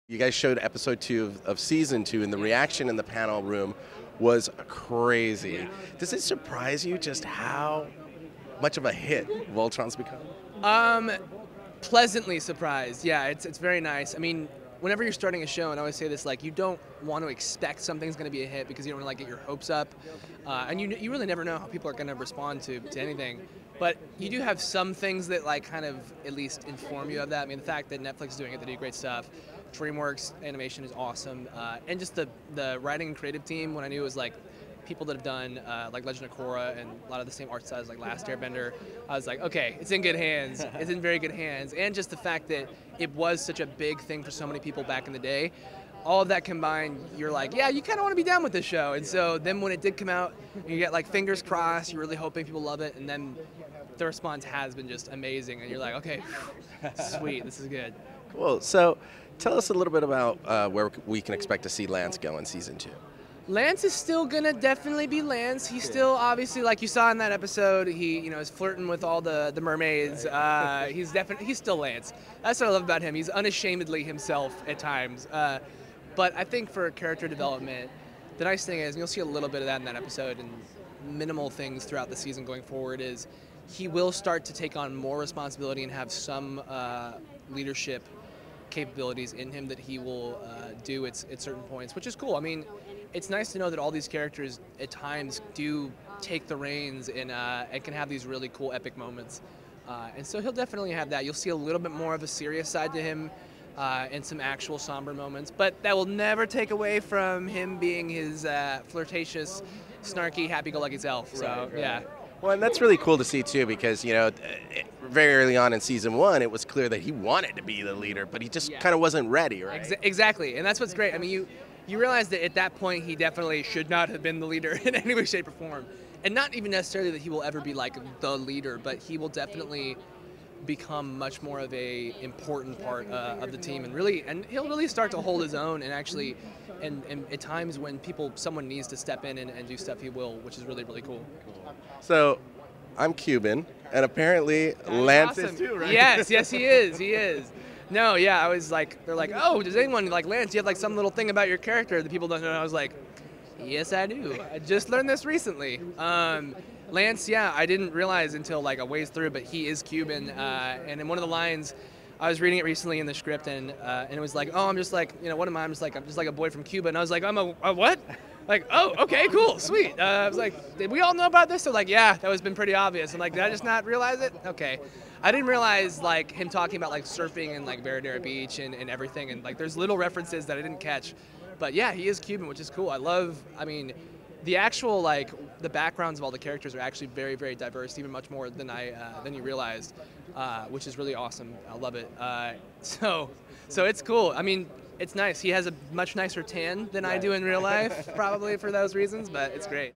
You guys showed episode 2 of season 2, and the reaction in the panel room was crazy. Yeah. Does it surprise you just how much of a hit Voltron's become? Pleasantly surprised. Yeah, it's very nice. I mean, whenever you're starting a show, and I always say this, like, you don't want to expect something's going to be a hit because you don't want to, like, get your hopes up. And you really never know how people are going to respond to anything. But you do have some things that, like, kind of at least inform you of that. I mean, the fact that Netflix is doing it, they do great stuff. DreamWorks Animation is awesome. And just the writing and creative team, when I knew it was, like, people that have done like Legend of Korra and a lot of the same art styles like Last Airbender, I was like, okay, it's in good hands. It's in very good hands. And just the fact that it was such a big thing for so many people back in the day, all of that combined, you're like, yeah, you kind of want to be down with this show. And so then when it did come out, you get like fingers crossed, you're really hoping people love it, and then the response has been just amazing, and you're like, okay, sweet, this is good. Cool. So tell us a little bit about where we can expect to see Lance go in season 2. Lance is still gonna definitely be Lance. He's still obviously, like you saw in that episode, he is flirting with all the mermaids. He's still Lance. That's what I love about him. He's unashamedly himself at times. But I think for character development, the nice thing is, and you'll see a little bit of that in that episode, and minimal things throughout the season going forward, is he will start to take on more responsibility and have some leadership capabilities in him that he will do at certain points, which is cool. I mean, it's nice to know that all these characters at times do take the reins and can have these really cool epic moments. And so he'll definitely have that. You'll see a little bit more of a serious side to him and some actual somber moments, but that will never take away from him being his flirtatious, snarky, happy-go-lucky self. So, right. Yeah. Well, and that's really cool to see, too, because, you know, very early on in season 1, it was clear that he wanted to be the leader, but he just kind of wasn't ready, right? Exactly, and that's what's great. I mean, you realize that at that point, he definitely should not have been the leader in any way, shape, or form. And not even necessarily that he will ever be, like, the leader, but he will definitely become much more of a important part of the team, and he'll really start to hold his own, and actually, and at times when someone needs to step in and do stuff, he will, which is really, really cool. So, I'm Cuban, and apparently Lance awesome. is too, right? Yes, he is. No, yeah, I was like, they're like, oh, does anyone like Lance? Do you have like some little thing about your character that people don't know? And I was like, yes, I do. I just learned this recently. Lance, yeah, I didn't realize until like a ways through, but he is Cuban. And in one of the lines, I was reading it recently in the script, and it was like, oh, I'm just like, you know, what am I? I'm just like a boy from Cuba. And I was like, I'm a what? Like, oh, okay, cool, sweet. I was like, did we all know about this? They're like, yeah, that was been pretty obvious. I'm like, did I just not realize it? Okay. I didn't realize like him talking about like surfing and like Veradero Beach and everything, and like there's little references that I didn't catch. But yeah, he is Cuban, which is cool. I mean, the actual like the backgrounds of all the characters are actually very, very diverse, even much more than you realized, which is really awesome. I love it. So it's cool. I mean, it's nice. He has a much nicer tan than I do in real life, probably for those reasons, but it's great.